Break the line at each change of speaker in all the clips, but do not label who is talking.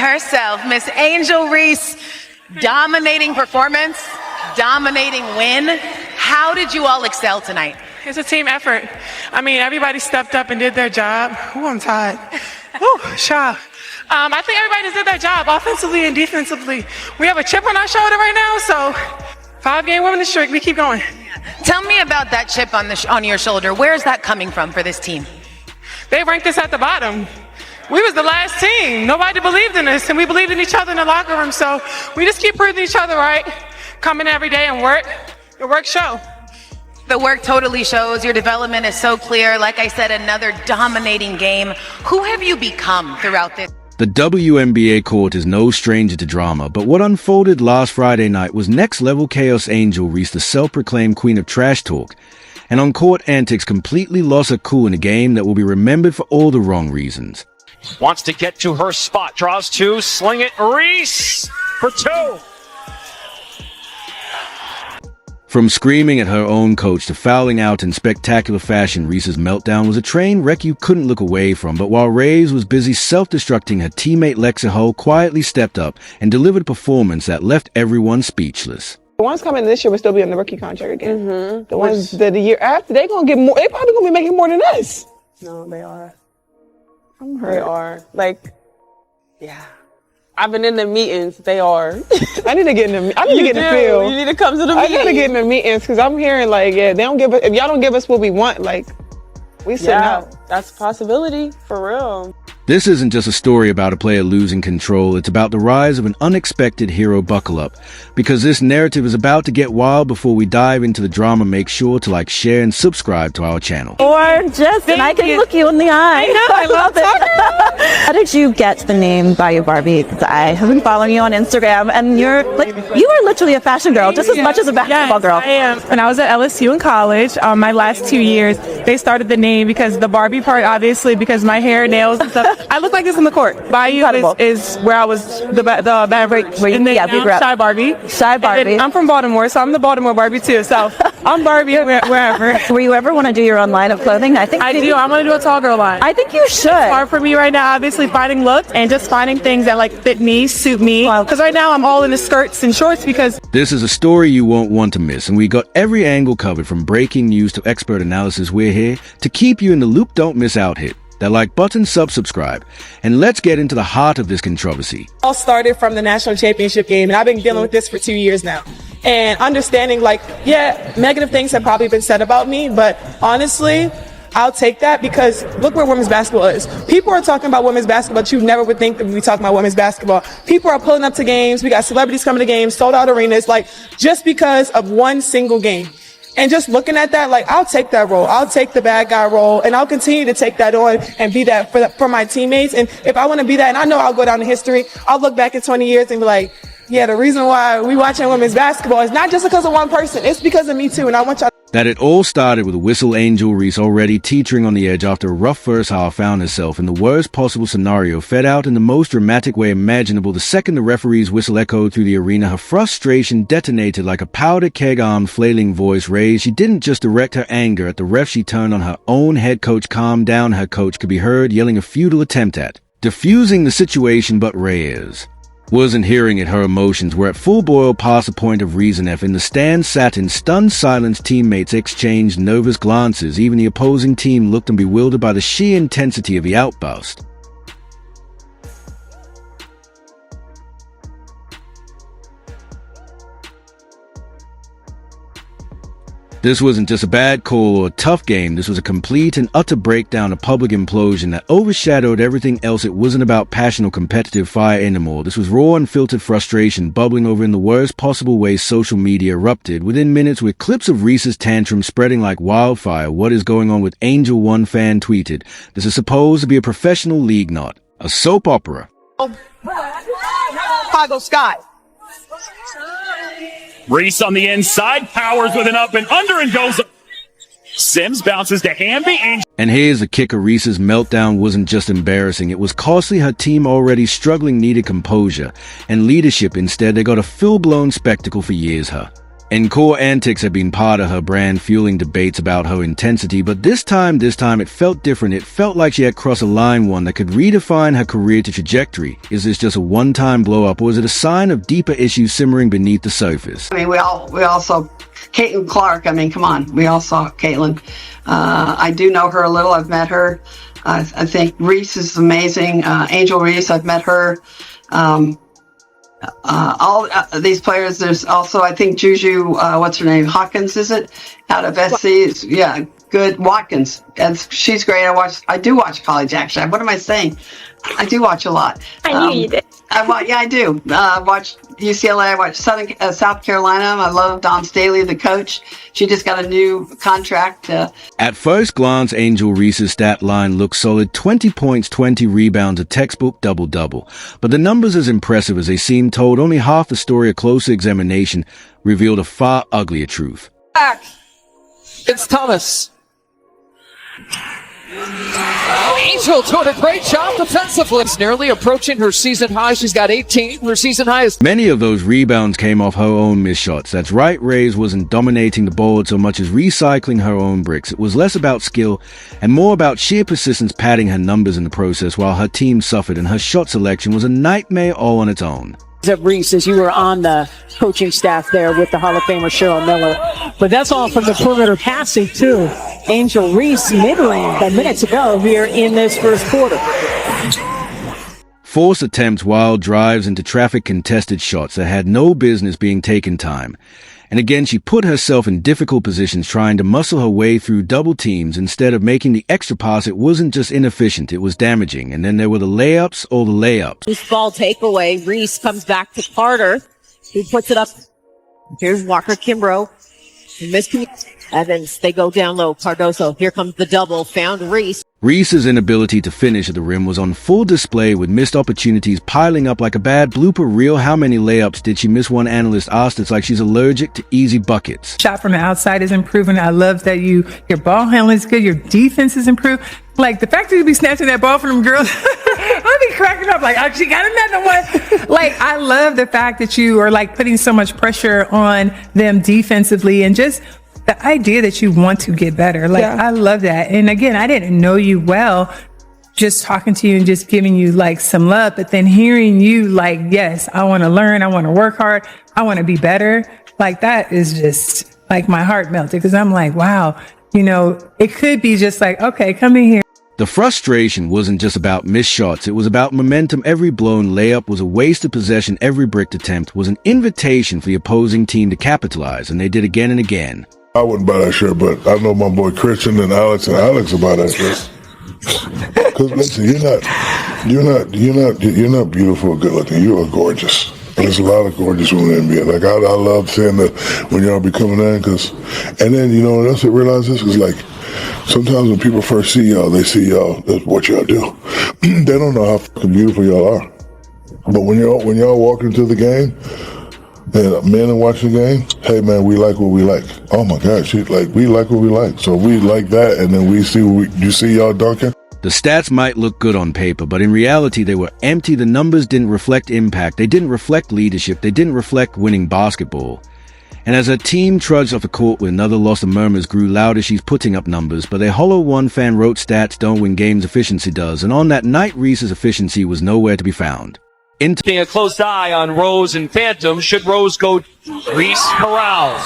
herself, Miss Angel Reese. Dominating performance, dominating win. How did you all excel tonight?
It's a team effort. I mean, everybody stepped up and did their job. Ooh, I'm tired. Ooh, shy. I think everybody just did their job, offensively and defensively. We have a chip on our shoulder right now, so 5-game winning streak. We keep going.
Tell me about that chip on your shoulder. Where is that coming from for this team?
They ranked us at the bottom. We was the last team. Nobody believed in us, and we believed in each other in the locker room. So we just keep proving each other right, come in every day and work. The work show.
The work totally shows. Your development is so clear. Like I said, another dominating game. Who have you become throughout this?
The WNBA court is no stranger to drama, but what unfolded last Friday night was next-level chaos. Angel Reese, the self-proclaimed queen of trash talk, and on-court antics completely lost her cool in a game that will be remembered for all the wrong reasons.
Wants to get to her spot, draws two, sling it, Reese for two.
From screaming at her own coach to fouling out in spectacular fashion, Reese's meltdown was a train wreck you couldn't look away from. But while Reese was busy self-destructing, her teammate Lexi Hull quietly stepped up and delivered a performance that left everyone speechless.
The ones coming this year will still be on the rookie contract again. Mm-hmm. The ones that the year after, they're gonna get more. They probably gonna be making more than us.
No, they are.
I'm hurt.
They are. Like, yeah. I've been in the meetings. They are.
I need to get in the. I need to get in the field.
You need to come to the meetings.
I gotta get in the meetings because I'm hearing like, yeah, they don't give us. If y'all don't give us what we want, like, we sitting out.
That's a possibility for real.
This isn't just a story about a player losing control, it's about the rise of an unexpected hero. Buckle up, because this narrative is about to get wild. Before we dive into the drama, make sure to like, share, and subscribe to our channel.
Or just, and I can look you in the eye.
I know, I love it.
How did you get the name Bayou Barbie? Because I have been following you on Instagram, and you're like, you are literally a fashion girl, just as much as a basketball girl.
I am. When I was at LSU in college, my last 2 years, they started the name because the Barbie part, obviously, because my hair, nails, and stuff. I look like this in the court. Bayou is where I was the bad break. And then
yeah, we grew up.
Shy Barbie.
Shy Barbie.
I'm from Baltimore, so I'm the Baltimore Barbie too. So I'm Barbie wherever.
Will you ever want to do your own line of clothing? I
do. I'm going to do a tall girl line.
I think you should.
It's hard for me right now, obviously, finding looks and just finding things that like fit me, suit me. Because right now I'm all in the skirts and shorts because
this is a story you won't want to miss, and we got every angle covered from breaking news to expert analysis. We're here to keep you in the loop. Don't miss out. Hit that like button, subscribe, and let's get into the heart of this controversy.
All started from the national championship game, and I've been dealing with this for 2 years now. And understanding, like, yeah, negative things have probably been said about me, but honestly, I'll take that because look where women's basketball is. People are talking about women's basketball, but you never would think that we'd be talking about women's basketball. People are pulling up to games. We got celebrities coming to games, sold out arenas, like, just because of one single game. And just looking at that, like, I'll take that role. I'll take the bad guy role, and I'll continue to take that on and be that for my teammates. And if I want to be that, and I know I'll go down in history, I'll look back in 20 years and be like, yeah, the reason why we watching women's basketball is not just because of one person. It's because of me too, and I want y'all.
That it all started with a whistle. Angel Reese, already teetering on the edge after a rough first half, found herself in the worst possible scenario, fed out in the most dramatic way imaginable. The second the referee's whistle echoed through the arena, her frustration detonated like a powder keg, arm flailing, voice raised. She didn't just direct her anger at the ref, she turned on her own head coach. Calm down, her coach could be heard yelling a futile attempt at diffusing the situation, but Reyes wasn't hearing it. Her emotions were at full boil past the point of reason. In the stands sat in stunned silence. Teammates exchanged nervous glances. Even the opposing team looked and bewildered by the sheer intensity of the outburst. This wasn't just a bad call or a tough game. This was a complete and utter breakdown, a public implosion that overshadowed everything else. It wasn't about passion or competitive fire anymore. This was raw, unfiltered frustration bubbling over in the worst possible way. Social media erupted within minutes with clips of Reese's tantrum spreading like wildfire. What is going on with Angel? One fan tweeted, "This is supposed to be a professional league, not a soap opera."
Chicago Sky.
Reese on the inside, powers with an up and under and goes up. Sims bounces to Hamby.
And here's the kicker. Reese's meltdown wasn't just embarrassing, it was costly. Her team, already struggling, needed composure and leadership. Instead, they got a full-blown spectacle for years. Her And core antics had been part of her brand, fueling debates about her intensity, but this time it felt different. It felt like she had crossed a line, one that could redefine her career to trajectory. Is this just a one-time blow-up, or is it a sign of deeper issues simmering beneath the surface?
I mean, we all saw Caitlin Clark. I mean, come on, we all saw Caitlin. I do know her a little. I've met her. I think Reese is amazing. Angel Reese, I've met her. All these players. There's also, I think, Juju, what's her name? Hawkins, is it? Out of SC. Yeah, good. Watkins. And she's great. I do watch college, actually. What am I saying? I do watch a lot.
I knew you did.
I do. I watch UCLA. I watch South Carolina. I love Dawn Staley, the coach. She just got a new contract.
At first glance, Angel Reese's stat line looks solid. 20 points, 20 rebounds, a textbook double-double. But the numbers, as impressive as they seem, told only half the story. A closer examination revealed a far uglier truth.
Back. It's Thomas. Angel doing a great job defensively. It's nearly approaching her season high. She's got 18. Her season high is...
Many of those rebounds came off her own missed shots. That's right, Rays wasn't dominating the board so much as recycling her own bricks. It was less about skill and more about sheer persistence, padding her numbers in the process while her team suffered, and her shot selection was a nightmare all on its own.
Reese, as you were on the coaching staff there with the Hall of Famer Cheryl Miller. But that's all from the perimeter passing, too. Angel Reese mid-range a minute to go here in this first quarter.
Force attempts, wild drives into traffic, contested shots that had no business being taken time. And again, she put herself in difficult positions trying to muscle her way through double teams instead of making the extra pass. It wasn't just inefficient, it was damaging. And then there were the layups or the layups.
Loose ball takeaway. Reese comes back to Carter, who puts it up. Here's Walker Kimbrough. And then they go down low. Cardoso, here comes the double. Found Reese.
Reese's inability to finish at the rim was on full display, with missed opportunities piling up like a bad blooper reel. How many layups did she miss? One analyst asked. It's like she's allergic to easy buckets.
Shot from the outside is improving. I love that your ball handling is good. Your defense is improved. Like, the fact that you be snatching that ball from them girls, I'll be cracking up like, oh, she got another one. Like, I love the fact that you are, like, putting so much pressure on them defensively, and just the idea that you want to get better. Like, I love that. And again, I didn't know you well, just talking to you and just giving you like some love, but then hearing you like, yes, I want to learn. I want to work hard. I want to be better. Like, that is just like my heart melted, because I'm like, wow, it could be just like, okay, come in here.
The frustration wasn't just about missed shots, it was about momentum. Every blown layup was a wasted possession. Every bricked attempt was an invitation for the opposing team to capitalize, and they did again and again.
I wouldn't buy that shirt, but I know my boy Christian and Alex will buy that shirt. Because listen, you're not beautiful or good looking. You are gorgeous. And there's a lot of gorgeous women in the NBA. Like, I love seeing that when y'all be coming in, and then what else I realize this is, like, sometimes when people first see y'all, they see y'all as what y'all do. They don't know how fucking beautiful y'all are. But when y'all walk into the game, and men are watching the game, hey man, we like what we like. Oh my gosh, we like what we like. So we like that, and then you see y'all dunking.
The stats might look good on paper, but in reality they were empty. The numbers didn't reflect impact. They didn't reflect leadership. They didn't reflect winning basketball. And as her team trudged off the court with another loss, the murmurs grew louder. She's putting up numbers, but a hollow one fan wrote, stats don't win games, efficiency does. And on that night, Reese's efficiency was nowhere to be found.
Keeping a close eye on Rose and Phantom. Should Rose go? Reese corrals.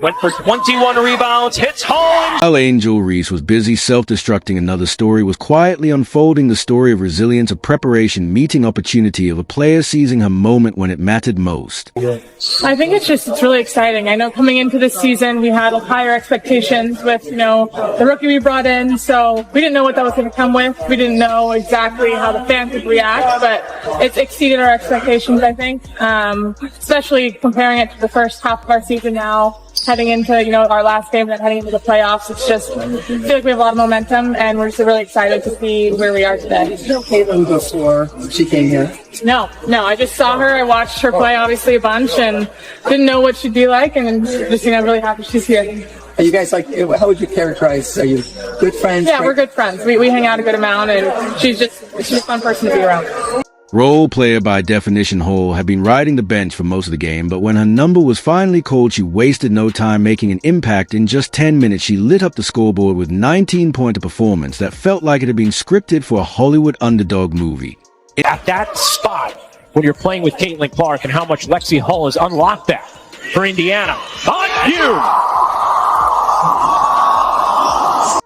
Went for 21 rebounds, hits home.
While Angel Reese was busy self-destructing, another story was quietly unfolding. The story of resilience, of preparation, meeting opportunity, of a player seizing her moment when it mattered most.
I think it's really exciting. I know coming into this season, we had higher expectations with, the rookie we brought in. So we didn't know what that was going to come with. We didn't know exactly how the fans would react, but it's exceeded our expectations, I think. Especially comparing it to the first half of our season now, heading into, our last game, and heading into the playoffs. It's just, I feel like we have a lot of momentum, and we're just really excited to see where we are today.
Did you know Caitlin before she came here?
No, I just saw her. I watched her play, obviously, a bunch, and didn't know what she'd be like, and just, really happy she's here.
Are you guys how would you characterize? Are you good friends?
Yeah, we're good friends. We hang out a good amount, and she's a fun person to be around.
Role player by definition, Hull had been riding the bench for most of the game, but when her number was finally called, she wasted no time making an impact. In just 10 minutes, she lit up the scoreboard with 19-point performance that felt like it had been scripted for a Hollywood underdog movie.
At that spot, when you're playing with Caitlin Clark, and how much Lexi Hull has unlocked that for Indiana. On you!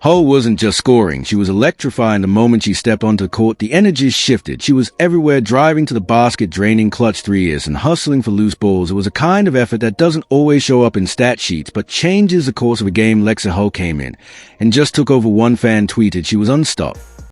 Hull wasn't just scoring, she was electrifying the moment she stepped onto the court. The energy shifted. She was everywhere, driving to the basket, draining clutch threes, and hustling for loose balls. It was a kind of effort that doesn't always show up in stat sheets, but changes the course of a game. Lexi Hull came in and just took over. One fan tweeted she was unstoppable.